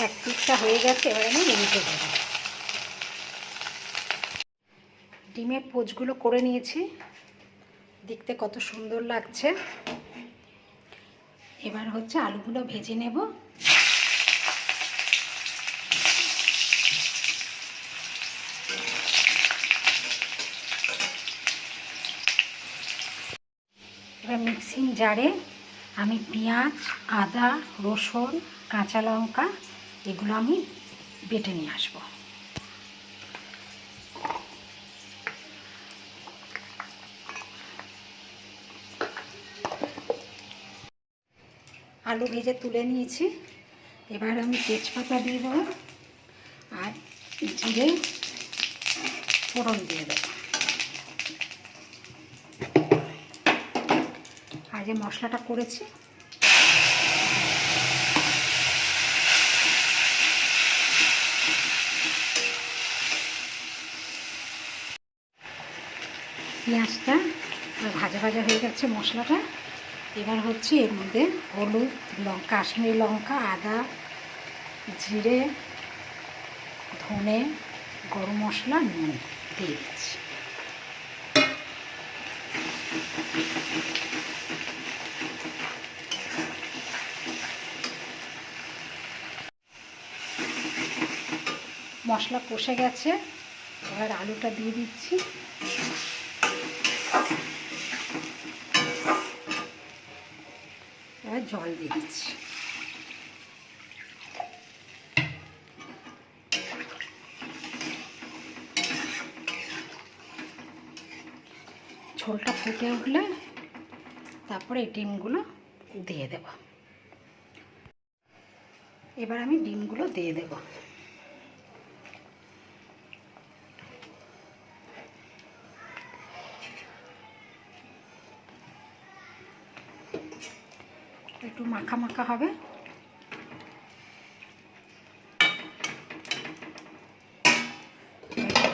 এক পিঠটা হয়ে গেছে, এবার আমি উল্টে দেবো। ডিমের পোচগুলো করে নিয়েছি, দেখতে কত সুন্দর লাগছে। এবার হচ্ছে আলুগুলো ভেজে নেব। এবার মিক্সিং জারে আমি পেঁয়াজ, আদা, রসুন, কাঁচা লঙ্কা এগুলো আমি বেটে নিয়ে আসবো। আলু ভেজে তুলে নিয়েছি, এবার আমি তেজপাতা দিয়ে দেবো আর জিরে ফোড়ন দিয়ে দেবো। আর যে মশলাটা করেছি পেঁয়াজটা ভাজা ভাজা হয়ে গেছে মশলাটা। এবার হচ্ছে এর মধ্যে হলুদ, কাশ্মীরি লঙ্কা, আদা, জিরে, ধনে, গরম মশলা, নুন দিয়ে দিচ্ছি। মশলা কষে গেছে, এবার আলুটা দিয়ে দিচ্ছি। এবার জল দিয়ে দিচ্ছি। ঝোলটা ফুটে উঠলে তারপরে এই ডিমগুলো দিয়ে দেব। এবার আমি ডিমগুলো দিয়ে দেব। একটু মাখা মাখা হবে।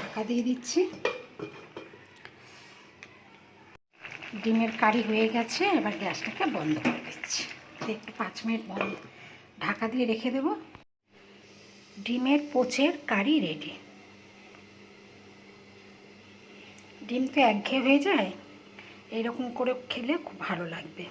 ঢাকা দিয়ে দিচ্ছি। ডিমের কারি হয়ে গেছে, এবার গ্যাসটাকে বন্ধ করে দিচ্ছি। একটু 5 মিনিট বন্ধ ঢাকা দিয়ে রেখে দেব। ডিমের পোচের কারি রেডি। ডিম তো একঘেয়ে হয়ে যায়, এরকম করে খেলে খুব ভালো লাগবে।